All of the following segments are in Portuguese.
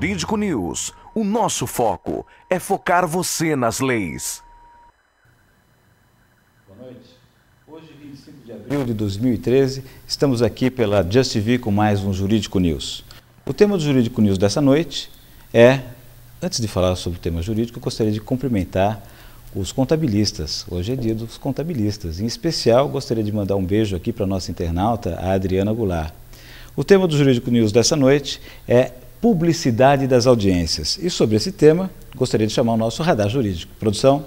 Jurídico News, o nosso foco é focar você nas leis. Boa noite. Hoje, 25 de abril de 2013, estamos aqui pela Just TV com mais um Jurídico News. O tema do Jurídico News dessa noite é, antes de falar sobre o tema jurídico, eu gostaria de cumprimentar os contabilistas. Hoje é dia dos contabilistas. Em especial, gostaria de mandar um beijo aqui para a nossa internauta, a Adriana Goulart. O tema do Jurídico News dessa noite é publicidade das audiências. E sobre esse tema, gostaria de chamar o nosso radar jurídico. Produção.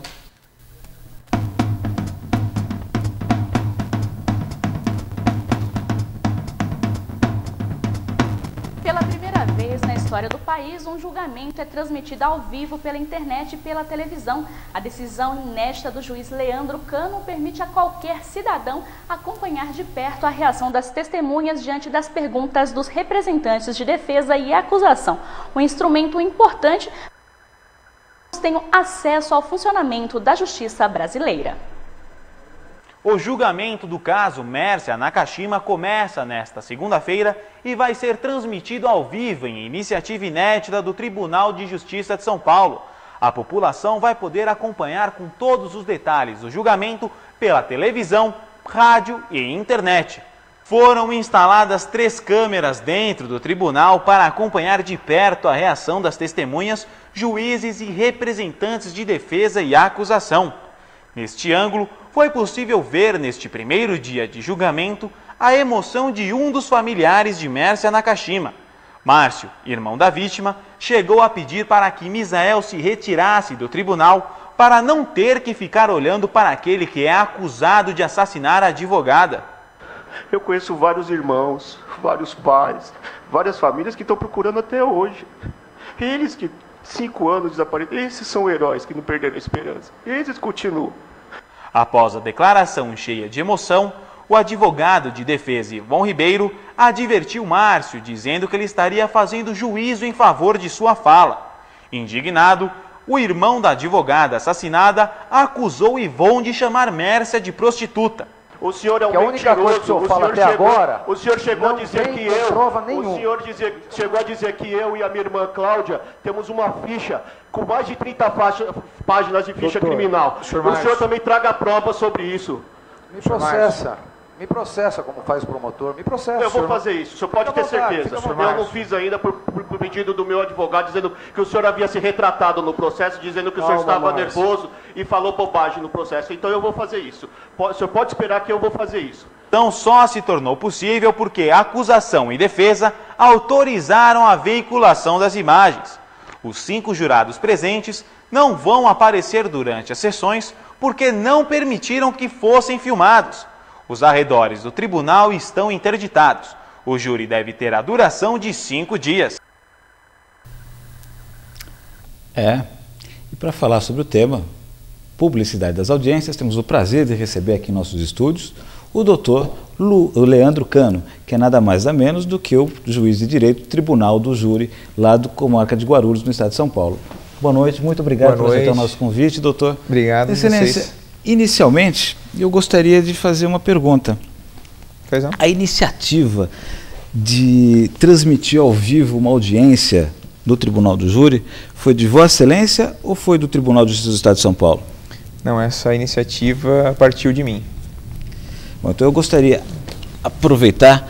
Pela primeira vez na história do país, um julgamento é transmitido ao vivo pela internet e pela televisão. A decisão inédita do juiz Leandro Cano permite a qualquer cidadão acompanhar de perto a reação das testemunhas diante das perguntas dos representantes de defesa e acusação. Um instrumento importante para que tenham acesso ao funcionamento da justiça brasileira. O julgamento do caso Mércia Nakashima começa nesta segunda-feira e vai ser transmitido ao vivo em iniciativa inédita do Tribunal de Justiça de São Paulo. A população vai poder acompanhar com todos os detalhes do julgamento pela televisão, rádio e internet. Foram instaladas 3 câmeras dentro do tribunal para acompanhar de perto a reação das testemunhas, juízes e representantes de defesa e acusação. Neste ângulo, foi possível ver neste primeiro dia de julgamento a emoção de um dos familiares de Mércia Nakashima. Márcio, irmão da vítima, chegou a pedir para que Misael se retirasse do tribunal para não ter que ficar olhando para aquele que é acusado de assassinar a advogada. Eu conheço vários irmãos, vários pais, várias famílias que estão procurando até hoje. Eles que 5 anos desapareceram, esses são heróis que não perderam a esperança. Esses continuam. Após a declaração cheia de emoção, o advogado de defesa Ivon Ribeiro advertiu Márcio, dizendo que ele estaria fazendo juízo em favor de sua fala. Indignado, o irmão da advogada assassinada acusou Ivon de chamar Mércia de prostituta. O senhor é um mentiroso. A única coisa que o senhor fala até agora, o senhor chegou a dizer que eu, prova nenhuma. O senhor chegou a dizer que eu e a minha irmã Cláudia temos uma ficha com mais de 30 páginas de ficha criminal. O senhor também traga prova sobre isso. Me processa como faz o promotor, me processa. Eu vou fazer isso, o senhor pode ter certeza. Eu não fiz ainda por pedido do meu advogado, dizendo que o senhor havia se retratado no processo, dizendo que o senhor estava nervoso e falou bobagem no processo. Então eu vou fazer isso. O senhor pode esperar que eu vou fazer isso. Então só se tornou possível porque a acusação e defesa autorizaram a veiculação das imagens. Os 5 jurados presentes não vão aparecer durante as sessões porque não permitiram que fossem filmados. Os arredores do tribunal estão interditados. O júri deve ter a duração de 5 dias. E para falar sobre o tema, publicidade das audiências, temos o prazer de receber aqui em nossos estúdios o doutor Leandro Cano, que é nada mais nada menos do que o juiz de direito do Tribunal do Júri, lá do Comarca de Guarulhos, no estado de São Paulo. Boa noite, muito obrigado por aceitar o nosso convite, doutor. Obrigado. Excelência, inicialmente, eu gostaria de fazer uma pergunta. A iniciativa de transmitir ao vivo uma audiência do Tribunal do Júri foi de Vossa Excelência ou foi do Tribunal de Justiça do Estado de São Paulo? Não, essa iniciativa partiu de mim. Bom, então eu gostaria de aproveitar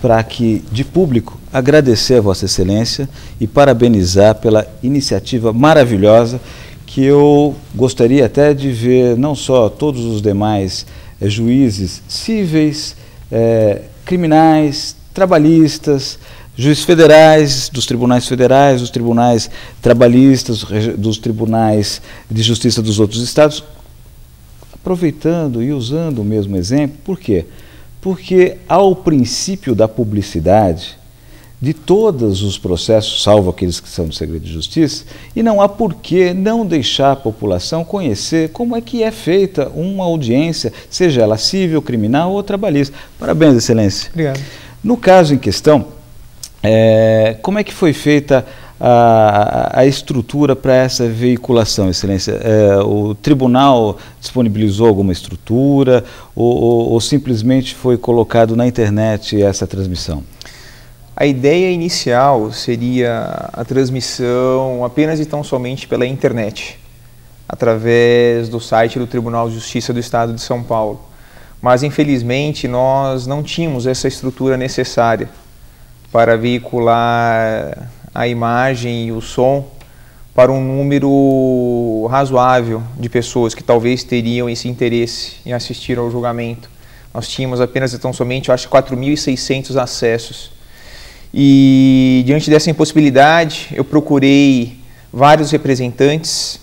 para que, de público, agradecer a Vossa Excelência e parabenizar pela iniciativa maravilhosa que eu gostaria até de ver não só todos os demais juízes cíveis, criminais, trabalhistas, juízes federais, dos tribunais trabalhistas, dos tribunais de justiça dos outros estados, aproveitando e usando o mesmo exemplo. Por quê? Porque ao princípio da publicidade de todos os processos, salvo aqueles que são de segredo de justiça, e não há por que não deixar a população conhecer como é que é feita uma audiência, seja ela civil, criminal ou trabalhista. Parabéns, Excelência. Obrigado. No caso em questão, como é que foi feita a estrutura para essa veiculação, Excelência? O tribunal disponibilizou alguma estrutura ou simplesmente foi colocado na internet essa transmissão? A ideia inicial seria a transmissão apenas e tão somente pela internet, através do site do Tribunal de Justiça do Estado de São Paulo. Mas, infelizmente, nós não tínhamos essa estrutura necessária para veicular a imagem e o som para um número razoável de pessoas que talvez teriam esse interesse em assistir ao julgamento. Nós tínhamos apenas e tão somente, eu acho, 4.600 acessos. E, diante dessa impossibilidade, eu procurei vários representantes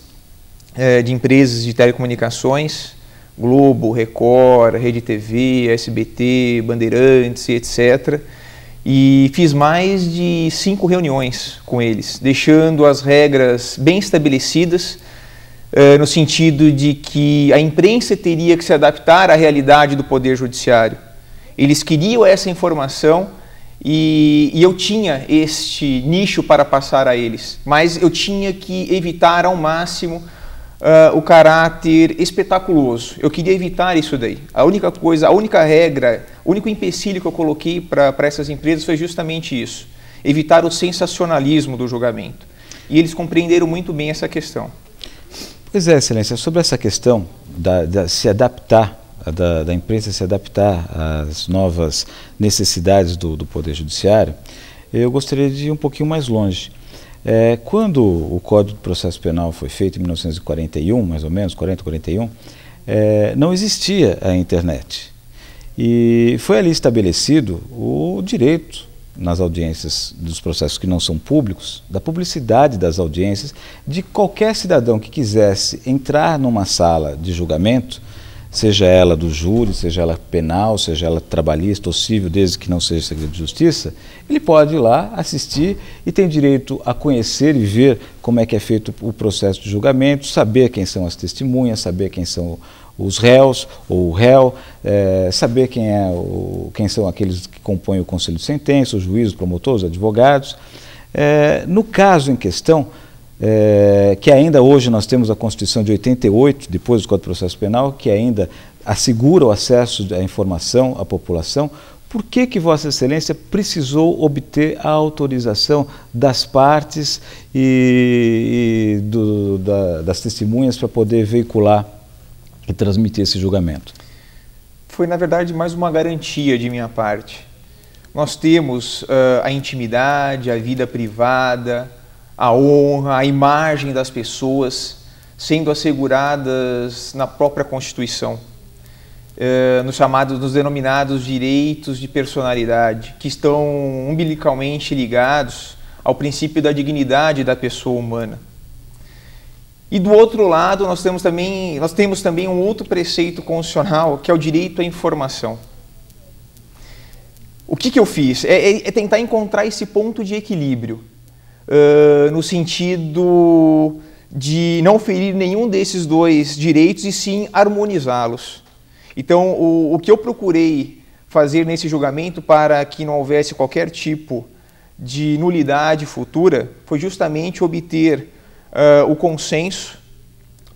de empresas de telecomunicações, Globo, Record, Rede TV, SBT, Bandeirantes, etc., e fiz mais de 5 reuniões com eles, deixando as regras bem estabelecidas, no sentido de que a imprensa teria que se adaptar à realidade do Poder Judiciário. Eles queriam essa informação e eu tinha este nicho para passar a eles, mas eu tinha que evitar ao máximo o caráter espetaculoso. Eu queria evitar isso daí. A única coisa, a única regra, o único empecilho que eu coloquei para essas empresas foi justamente isso: evitar o sensacionalismo do julgamento. E eles compreenderam muito bem essa questão. Pois é, Excelência, sobre essa questão se adaptar, da imprensa se adaptar às novas necessidades do Poder Judiciário, eu gostaria de ir um pouquinho mais longe. Quando o Código de Processo Penal foi feito em 1941, mais ou menos, 40-41, não existia a internet. E foi ali estabelecido o direito, nas audiências dos processos que não são públicos, da publicidade das audiências, de qualquer cidadão que quisesse entrar numa sala de julgamento, seja ela do júri, seja ela penal, seja ela trabalhista ou civil, desde que não seja segredo de justiça, ele pode ir lá assistir e tem direito a conhecer e ver como é que é feito o processo de julgamento, saber quem são as testemunhas, saber quem são os réus ou o réu, saber quem são aqueles que compõem o conselho de sentença, os juízes, os promotores, os advogados. No caso em questão, que ainda hoje nós temos a Constituição de 88, depois do Código de Processo Penal, que ainda assegura o acesso à informação à população, por que Vossa Excelência precisou obter a autorização das partes e das testemunhas para poder veicular e transmitir esse julgamento? Foi, na verdade, mais uma garantia de minha parte. Nós temos a intimidade, a vida privada, a honra, a imagem das pessoas sendo asseguradas na própria Constituição, nos denominados direitos de personalidade, que estão umbilicalmente ligados ao princípio da dignidade da pessoa humana. E do outro lado, nós temos também um outro preceito constitucional, que é o direito à informação. O que eu fiz? É tentar encontrar esse ponto de equilíbrio, no sentido de não ferir nenhum desses dois direitos e sim harmonizá-los. Então, o que eu procurei fazer nesse julgamento para que não houvesse qualquer tipo de nulidade futura foi justamente obter o consenso,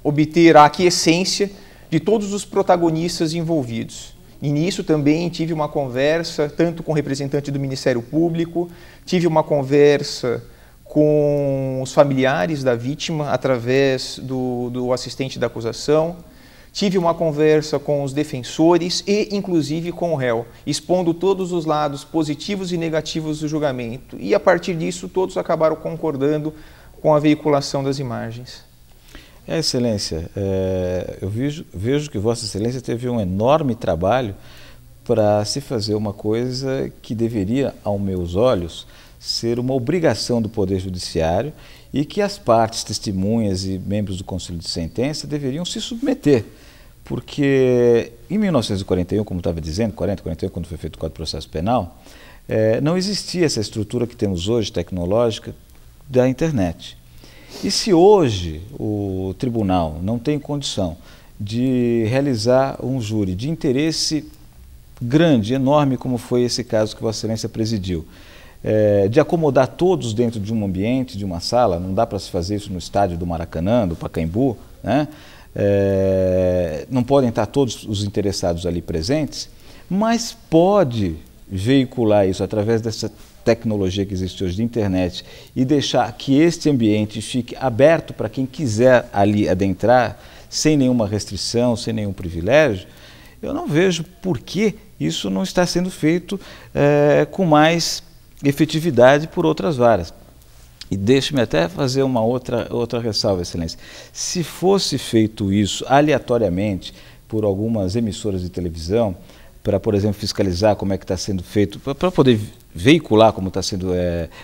obter a aquiescência de todos os protagonistas envolvidos. E nisso também tive uma conversa, tanto com o representante do Ministério Público, tive uma conversa com os familiares da vítima, através do assistente da acusação, tive uma conversa com os defensores e, inclusive, com o réu, expondo todos os lados positivos e negativos do julgamento. E, a partir disso, todos acabaram concordando com a veiculação das imagens. Excelência, eu vejo que Vossa Excelência teve um enorme trabalho para se fazer uma coisa que deveria, aos meus olhos, ser uma obrigação do Poder Judiciário e que as partes, testemunhas e membros do Conselho de Sentença deveriam se submeter. Porque em 1941, como estava dizendo, 41, quando foi feito o Código de Processo Penal, não existia essa estrutura que temos hoje, tecnológica, da internet. E se hoje o tribunal não tem condição de realizar um júri de interesse grande, enorme, como foi esse caso que Vossa Excelência presidiu, de acomodar todos dentro de um ambiente, de uma sala, não dá para se fazer isso no estádio do Maracanã, do Pacaembu, né? Não podem estar todos os interessados ali presentes, mas pode veicular isso através dessa tecnologia que existe hoje de internet e deixar que este ambiente fique aberto para quem quiser ali adentrar, sem nenhuma restrição, sem nenhum privilégio, eu não vejo por que isso não está sendo feito com mais efetividade por outras varas. E deixe-me até fazer uma outra ressalva, Excelência. Se fosse feito isso aleatoriamente por algumas emissoras de televisão, para, por exemplo, fiscalizar como é que está sendo feito, para poder veicular como está sendo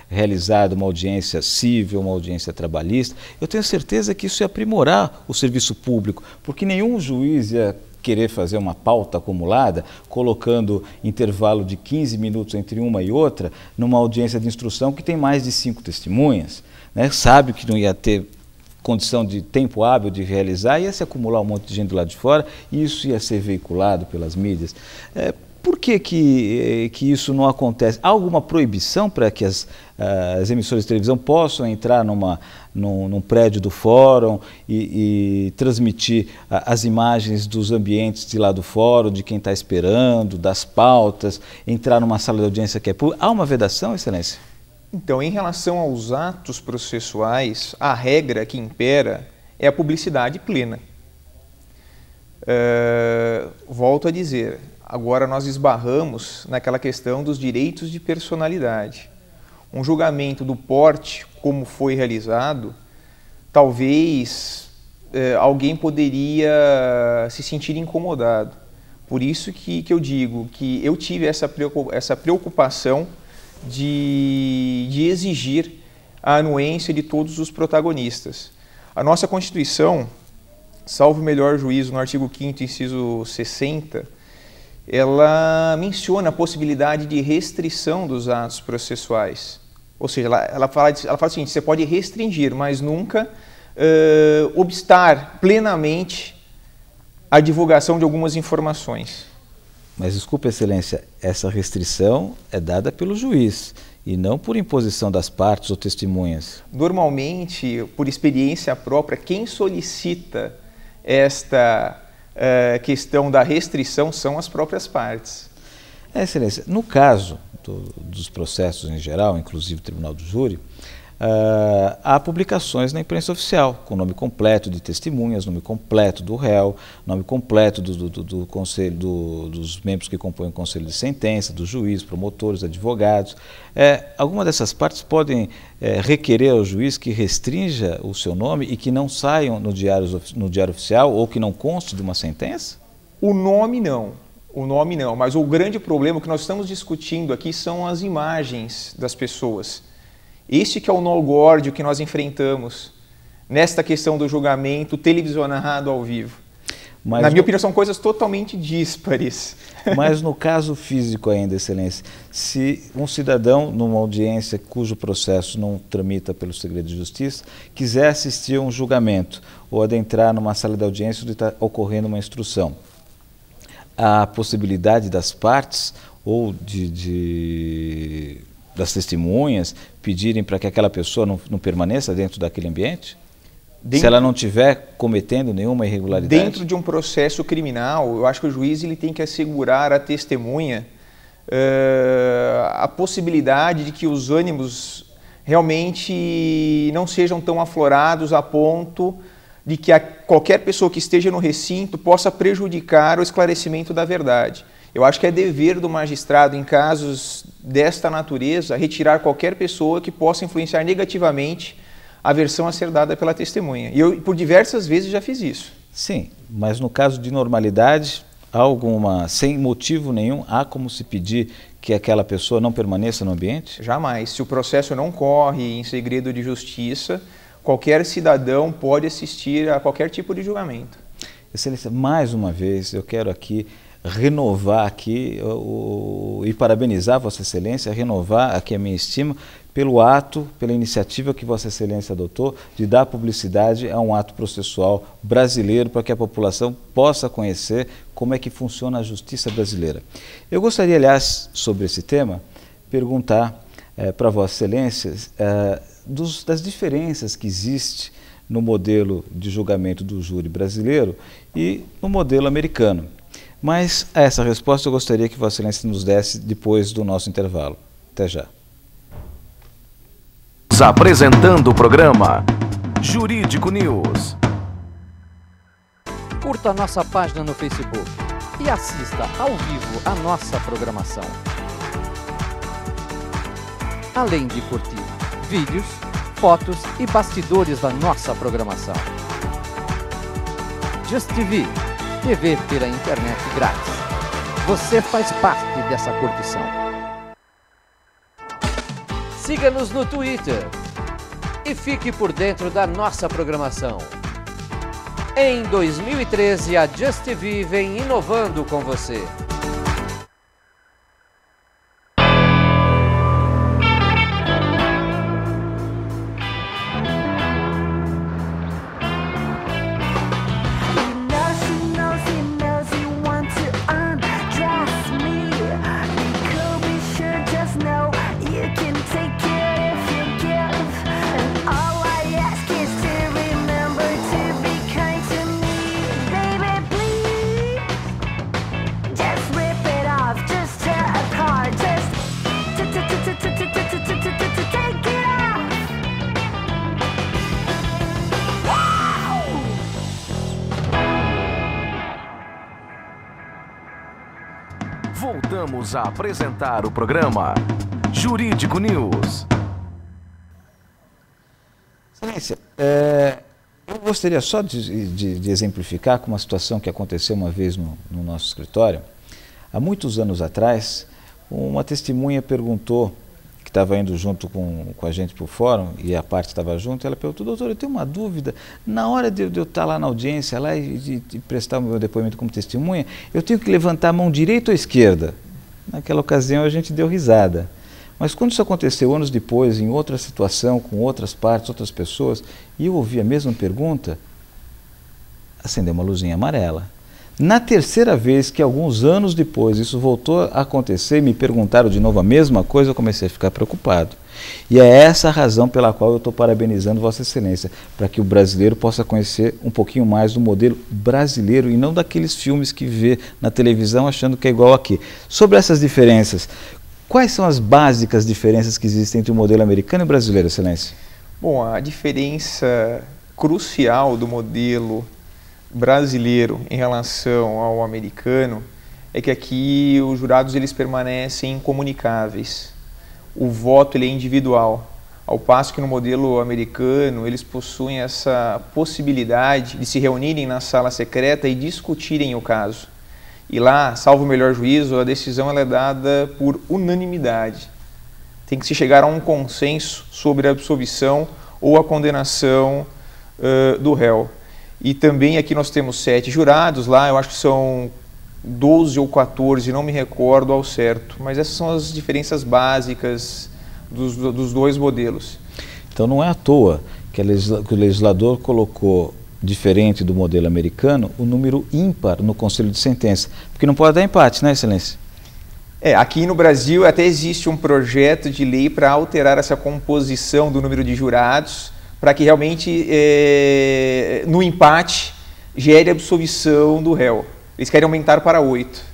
realizada uma audiência civil, uma audiência trabalhista, eu tenho certeza que isso ia aprimorar o serviço público, porque nenhum juiz ia querer fazer uma pauta acumulada, colocando intervalo de 15 minutos entre uma e outra, numa audiência de instrução que tem mais de 5 testemunhas, né? Sabe que não ia ter condição de tempo hábil de realizar, ia se acumular um monte de gente do lado de fora e isso ia ser veiculado pelas mídias. Por que isso não acontece? Há alguma proibição para que as emissoras de televisão possam entrar num prédio do fórum e transmitir as imagens dos ambientes de lá do fórum, de quem está esperando, das pautas, entrar numa sala de audiência que é pública? Há uma vedação, Excelência? Então, em relação aos atos processuais, a regra que impera é a publicidade plena. Volto a dizer, agora nós esbarramos naquela questão dos direitos de personalidade. Um julgamento do porte, como foi realizado, talvez alguém poderia se sentir incomodado. Por isso que eu digo que eu tive essa preocupação de exigir a anuência de todos os protagonistas. A nossa Constituição, salvo o melhor juízo no artigo 5º, inciso 60, ela menciona a possibilidade de restrição dos atos processuais. Ou seja, ela fala o seguinte, você pode restringir, mas nunca obstar plenamente a divulgação de algumas informações. Mas desculpe, Excelência, essa restrição é dada pelo juiz e não por imposição das partes ou testemunhas. Normalmente, por experiência própria, quem solicita esta questão da restrição são as próprias partes. Excelência, no caso dos processos em geral, inclusive o Tribunal do Júri, há publicações na imprensa oficial, com nome completo de testemunhas, nome completo do réu, nome completo do conselho, dos membros que compõem o conselho de sentença, do juiz, promotores, advogados. Alguma dessas partes podem requerer ao juiz que restrinja o seu nome e que não saiam no diário oficial ou que não conste de uma sentença? O nome não, mas o grande problema que nós estamos discutindo aqui são as imagens das pessoas. Este que é o nó górdio que nós enfrentamos nesta questão do julgamento televisionado ao vivo. Mas na minha opinião, são coisas totalmente díspares. Mas no caso físico ainda, Excelência, se um cidadão, numa audiência cujo processo não tramita pelo segredo de justiça, quiser assistir a um julgamento ou adentrar numa sala de audiência onde está ocorrendo uma instrução, a possibilidade das partes ou das testemunhas pedirem para que aquela pessoa não permaneça dentro daquele ambiente? Se ela não estiver cometendo nenhuma irregularidade? Dentro de um processo criminal, eu acho que o juiz ele tem que assegurar à testemunha a possibilidade de que os ânimos realmente não sejam tão aflorados a ponto de que qualquer pessoa que esteja no recinto possa prejudicar o esclarecimento da verdade. Eu acho que é dever do magistrado, em casos desta natureza, retirar qualquer pessoa que possa influenciar negativamente a versão a ser dada pela testemunha. E eu, por diversas vezes, já fiz isso. Sim, mas no caso de normalidade, sem motivo nenhum, há como se pedir que aquela pessoa não permaneça no ambiente? Jamais. Se o processo não corre em segredo de justiça, qualquer cidadão pode assistir a qualquer tipo de julgamento. Excelência, mais uma vez, eu quero renovar e parabenizar Vossa Excelência, renovar aqui a minha estima pelo ato, pela iniciativa que Vossa Excelência adotou de dar publicidade a um ato processual brasileiro para que a população possa conhecer como é que funciona a justiça brasileira. Eu gostaria, aliás, sobre esse tema, perguntar para Vossa Excelência das diferenças que existem no modelo de julgamento do júri brasileiro e no modelo americano. Mas essa resposta eu gostaria que Vossa Excelência nos desse depois do nosso intervalo. Até já. Apresentando o programa Jurídico News. Curta a nossa página no Facebook e assista ao vivo a nossa programação. Além de curtir vídeos, fotos e bastidores da nossa programação. Just TV, TV pela internet grátis. Você faz parte dessa curtição. Siga-nos no Twitter e fique por dentro da nossa programação. Em 2013, a Just TV vem inovando com você. Voltamos a apresentar o programa Jurídico News. Excelência, eu gostaria só de exemplificar com uma situação que aconteceu uma vez no nosso escritório. Há muitos anos atrás, uma testemunha perguntou, que estava indo junto com a gente para o fórum, e a parte estava junto, ela perguntou: doutor, eu tenho uma dúvida, na hora de eu estar lá na audiência lá e de prestar o meu depoimento como testemunha, eu tenho que levantar a mão direita ou esquerda? Naquela ocasião a gente deu risada. Mas quando isso aconteceu anos depois, em outra situação, com outras partes, outras pessoas, e eu ouvi a mesma pergunta, acendeu uma luzinha amarela. Na terceira vez, que alguns anos depois isso voltou a acontecer e me perguntaram de novo a mesma coisa, eu comecei a ficar preocupado. E é essa a razão pela qual eu estou parabenizando Vossa Excelência, para que o brasileiro possa conhecer um pouquinho mais do modelo brasileiro e não daqueles filmes que vê na televisão achando que é igual aqui. Sobre essas diferenças, quais são as básicas diferenças que existem entre o modelo americano e o brasileiro, Excelência? Bom, a diferença crucial do modelo brasileiro em relação ao americano é que aqui os jurados eles permanecem incomunicáveis. O voto ele é individual, ao passo que no modelo americano eles possuem essa possibilidade de se reunirem na sala secreta e discutirem o caso. E lá, salvo o melhor juízo, a decisão ela é dada por unanimidade. Tem que se chegar a um consenso sobre a absolvição ou a condenação do réu. E também aqui nós temos 7 jurados, lá eu acho que são 12 ou 14, não me recordo ao certo. Mas essas são as diferenças básicas dos dois modelos. Então não é à toa que o legislador colocou, diferente do modelo americano, o número ímpar no conselho de sentença. Porque não pode dar empate, né, Excelência? Aqui no Brasil até existe um projeto de lei para alterar essa composição do número de jurados, para que realmente, no empate, gere a absolvição do réu. Eles querem aumentar para 8.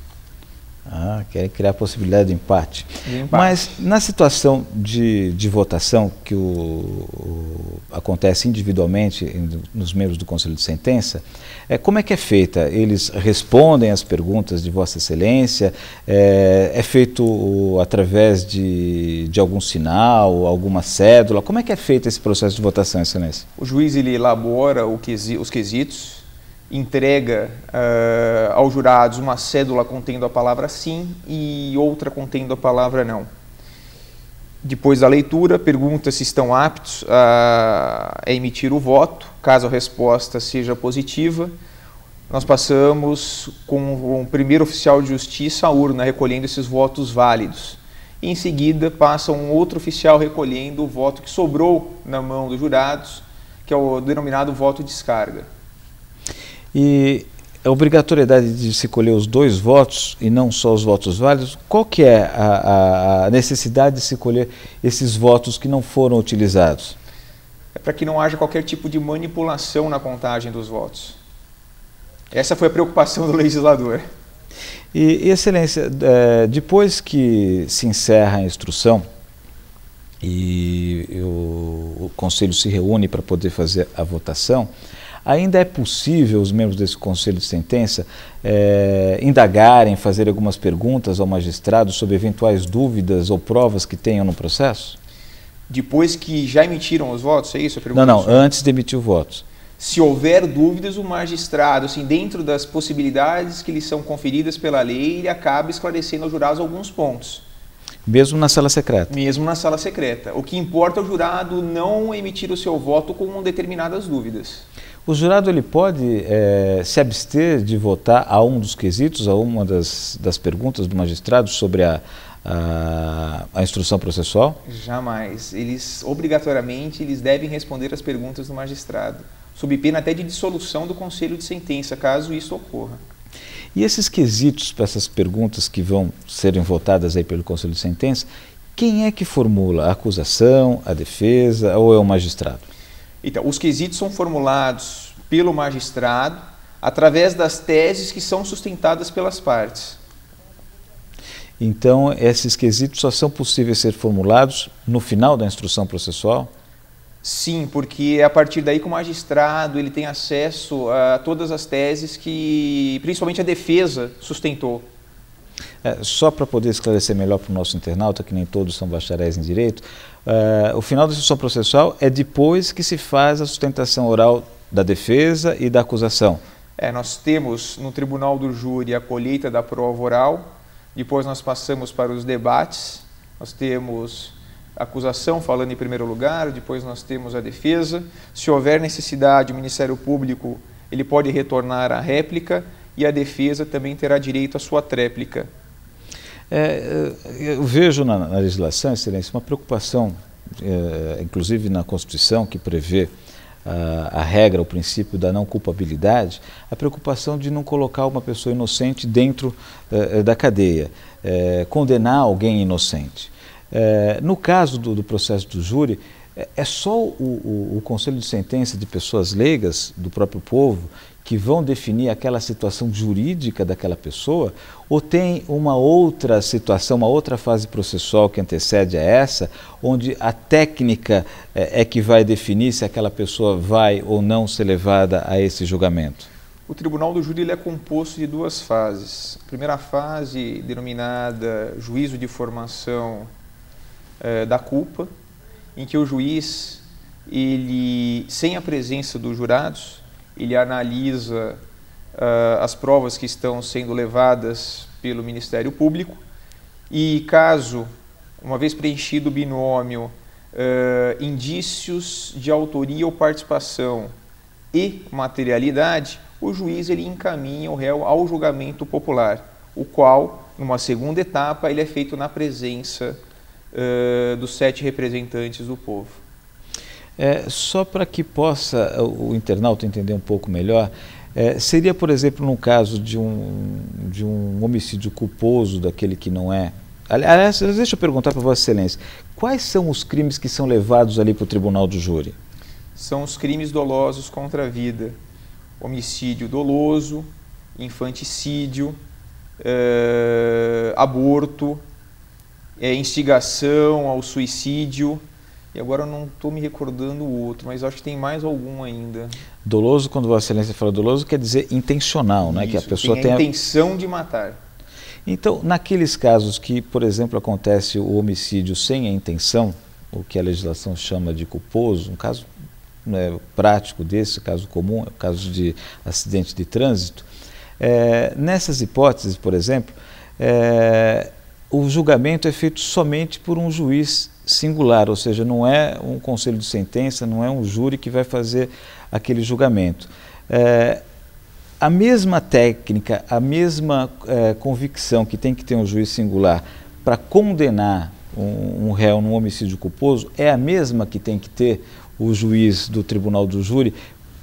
Querem criar a possibilidade de empate. Mas na situação de votação que acontece individualmente nos membros do Conselho de Sentença, como é que é feita? Eles respondem às perguntas de Vossa Excelência? É feito através de algum sinal, alguma cédula? Como é que é feito esse processo de votação, Excelência? O juiz ele elabora os quesitos, entrega aos jurados uma cédula contendo a palavra sim e outra contendo a palavra não. Depois da leitura, pergunta se estão aptos a emitir o voto. Caso a resposta seja positiva, nós passamos com o primeiro oficial de justiça à urna, recolhendo esses votos válidos. E em seguida passa um outro oficial recolhendo o voto que sobrou na mão dos jurados, que é o denominado voto de descarga. E a obrigatoriedade de se colher os 2 votos e não só os votos válidos, qual que é a necessidade de se colher esses votos que não foram utilizados? É para que não haja qualquer tipo de manipulação na contagem dos votos. Essa foi a preocupação do legislador. E Excelência, depois que se encerra a instrução e o Conselho se reúne para poder fazer a votação, ainda é possível os membros desse Conselho de Sentença indagarem, fazer algumas perguntas ao magistrado sobre eventuais dúvidas ou provas que tenham no processo? Depois que já emitiram os votos, é isso a pergunta? Não, antes de emitir o voto. Se houver dúvidas, o magistrado, assim, dentro das possibilidades que lhe são conferidas pela lei, ele acaba esclarecendo aos jurados alguns pontos. Mesmo na sala secreta? Mesmo na sala secreta. O que importa é o jurado não emitir o seu voto com determinadas dúvidas. O jurado ele pode se abster de votar a um dos quesitos, a uma das perguntas do magistrado sobre a instrução processual? Jamais. Eles, obrigatoriamente, devem responder as perguntas do magistrado, sob pena até de dissolução do Conselho de Sentença, caso isso ocorra. E esses quesitos para essas perguntas que vão serem votadas aí pelo Conselho de Sentença, quem é que formula? A acusação, a defesa ou é o magistrado? Então, os quesitos são formulados pelo magistrado através das teses que são sustentadas pelas partes. Então, esses quesitos só são possíveis ser formulados no final da instrução processual? Sim, porque é a partir daí que o magistrado ele tem acesso a todas as teses que, principalmente a defesa, sustentou. Só para poder esclarecer melhor para o nosso internauta, que nem todos são bacharéis em direito, o final da instrução processual é depois que se faz a sustentação oral da defesa e da acusação. Nós temos no tribunal do júri a colheita da prova oral, depois nós passamos para os debates, nós temos a acusação falando em primeiro lugar, depois nós temos a defesa. Se houver necessidade, o Ministério Público ele pode retornar à réplica e a defesa também terá direito à sua tréplica. Eu vejo na legislação, Excelência, uma preocupação, inclusive na Constituição, que prevê a regra, o princípio da não culpabilidade, a preocupação de não colocar uma pessoa inocente dentro da cadeia, condenar alguém inocente. No caso do processo do júri, é só o Conselho de Sentença de pessoas leigas, do próprio povo, que vão definir aquela situação jurídica daquela pessoa, ou tem uma outra situação, uma outra fase processual que antecede a essa, onde a técnica é que vai definir se aquela pessoa vai ou não ser levada a esse julgamento? O Tribunal do Júri ele é composto de duas fases. A primeira fase, denominada juízo de formação da culpa, em que o juiz, ele, sem a presença dos jurados, ele analisa as provas que estão sendo levadas pelo Ministério Público e, caso, uma vez preenchido o binômio, indícios de autoria ou participação e materialidade, o juiz ele encaminha o réu ao julgamento popular, o qual, numa segunda etapa, ele é feito na presença dos 7 representantes do povo. Só para que possa o internauta entender um pouco melhor, seria, por exemplo, no caso de um homicídio culposo, daquele que não é... Aliás, deixa eu perguntar para Vossa Excelência, quais são os crimes que são levados ali para o tribunal do júri? São os crimes dolosos contra a vida, homicídio doloso, infanticídio, aborto, instigação ao suicídio, e agora eu não estou me recordando o outro, mas acho que tem mais algum ainda. Doloso, quando Vossa Excelência fala doloso, quer dizer intencional, né? Isso, que a pessoa tem a intenção de matar. Então, naqueles casos que, por exemplo, acontece o homicídio sem a intenção, o que a legislação chama de culposo, um caso prático desse, caso comum, caso de acidente de trânsito, nessas hipóteses, por exemplo, o julgamento é feito somente por um juiz singular, ou seja, não é um conselho de sentença, não é um júri que vai fazer aquele julgamento. A mesma técnica, a mesma convicção que tem que ter um juiz singular para condenar um réu num homicídio culposo é a mesma que tem que ter o juiz do tribunal do júri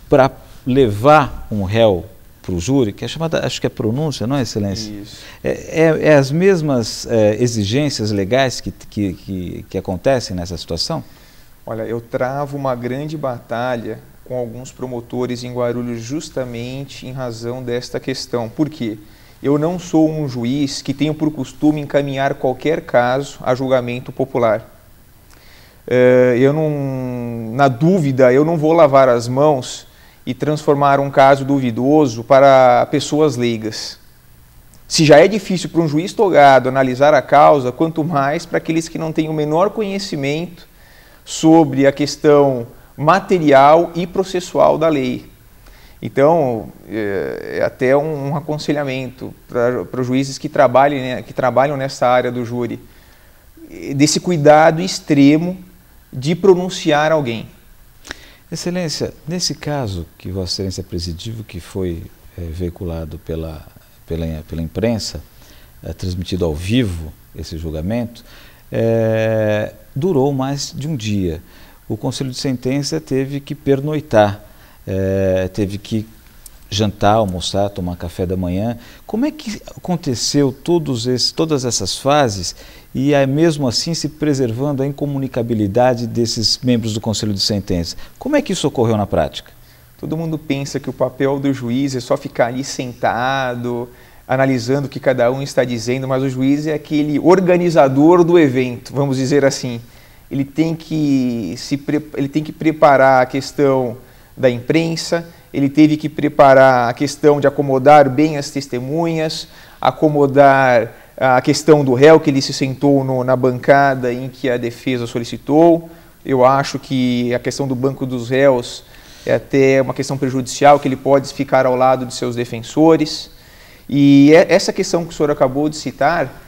para levar um réu para o júri, que é chamada, acho que é pronúncia, não é, Excelência? Isso. É as mesmas exigências legais que acontecem nessa situação? Olha, eu travo uma grande batalha com alguns promotores em Guarulhos justamente em razão desta questão. Por quê? eu não sou um juiz que tenho por costume encaminhar qualquer caso a julgamento popular. Na dúvida, eu não vou lavar as mãos e transformar um caso duvidoso para pessoas leigas. Se já é difícil para um juiz togado analisar a causa, quanto mais para aqueles que não têm o menor conhecimento sobre a questão material e processual da lei. Então, é até um aconselhamento para os juízes que trabalham nessa área do júri, desse cuidado extremo de pronunciar alguém. Excelência, nesse caso que Vossa Excelência presidiu, que foi veiculado pela imprensa, transmitido ao vivo esse julgamento, durou mais de um dia. O Conselho de Sentença teve que pernoitar, teve que jantar, almoçar, tomar café da manhã. Como é que aconteceu todas essas fases e mesmo assim se preservando a incomunicabilidade desses membros do Conselho de Sentença? Como é que isso ocorreu na prática? Todo mundo pensa que o papel do juiz é só ficar ali sentado, analisando o que cada um está dizendo, mas o juiz é aquele organizador do evento, vamos dizer assim. Ele tem que preparar a questão da imprensa, ele teve que preparar a questão de acomodar bem as testemunhas, acomodar a questão do réu, que ele se sentou na bancada em que a defesa solicitou. Eu acho que a questão do banco dos réus é até uma questão prejudicial, que ele pode ficar ao lado de seus defensores. E essa questão que o senhor acabou de citar,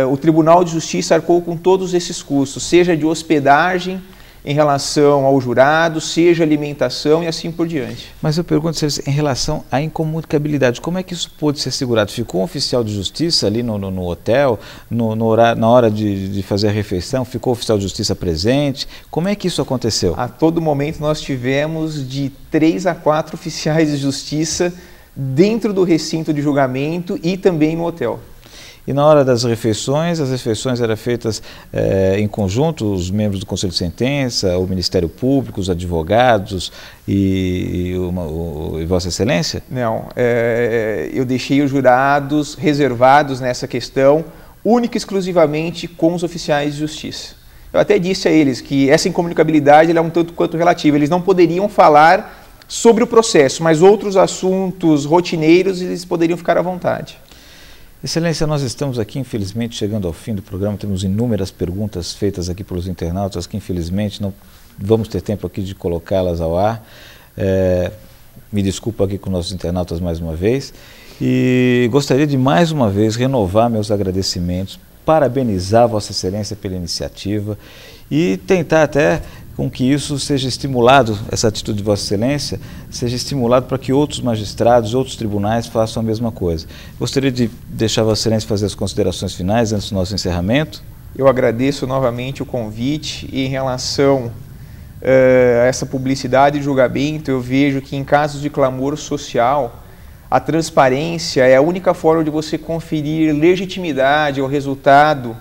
o Tribunal de Justiça arcou com todos esses custos, seja de hospedagem em relação ao jurado, seja alimentação e assim por diante. Mas eu pergunto, em relação à incomunicabilidade, como é que isso pôde ser assegurado? Ficou um oficial de justiça ali no hotel, na hora de fazer a refeição, ficou o oficial de justiça presente? Como é que isso aconteceu? A todo momento nós tivemos de 3 a 4 oficiais de justiça dentro do recinto de julgamento e também no hotel. E na hora das refeições, as refeições eram feitas em conjunto, os membros do Conselho de Sentença, o Ministério Público, os advogados e Vossa Excelência? Não, eu deixei os jurados reservados nessa questão, única e exclusivamente com os oficiais de justiça. Eu até disse a eles que essa incomunicabilidade é um tanto quanto relativa, eles não poderiam falar sobre o processo, mas outros assuntos rotineiros eles poderiam ficar à vontade. Excelência, nós estamos aqui, infelizmente, chegando ao fim do programa, temos inúmeras perguntas feitas aqui pelos internautas que, infelizmente, não vamos ter tempo aqui de colocá-las ao ar. Me desculpo aqui com nossos internautas mais uma vez e gostaria de, mais uma vez, renovar meus agradecimentos, parabenizar Vossa Excelência pela iniciativa e tentar até com que isso seja estimulado, essa atitude de Vossa Excelência, seja estimulado para que outros magistrados, outros tribunais façam a mesma coisa. Gostaria de deixar Vossa Excelência fazer as considerações finais antes do nosso encerramento. Eu agradeço novamente o convite e em relação a essa publicidade de julgamento, eu vejo que em casos de clamor social, a transparência é a única forma de você conferir legitimidade ao resultado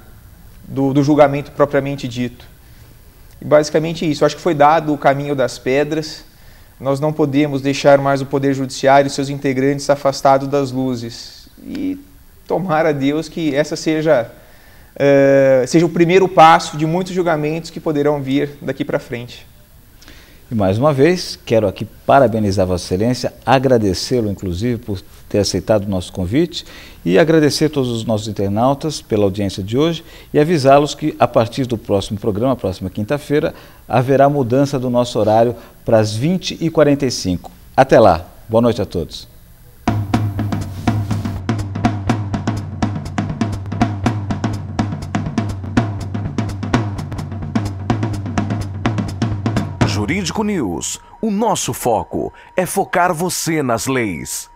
do julgamento propriamente dito. E basicamente isso, eu acho que foi dado o caminho das pedras, nós não podemos deixar mais o Poder Judiciário e seus integrantes afastados das luzes. E tomara a Deus que essa seja o primeiro passo de muitos julgamentos que poderão vir daqui para frente. E mais uma vez, quero aqui parabenizar Vossa Excelência, agradecê-lo inclusive por ter aceitado o nosso convite e agradecer a todos os nossos internautas pela audiência de hoje e avisá-los que a partir do próximo programa, próxima quinta-feira, haverá mudança do nosso horário para as 20h45. Até lá, boa noite a todos. Jurídico News, o nosso foco é focar você nas leis.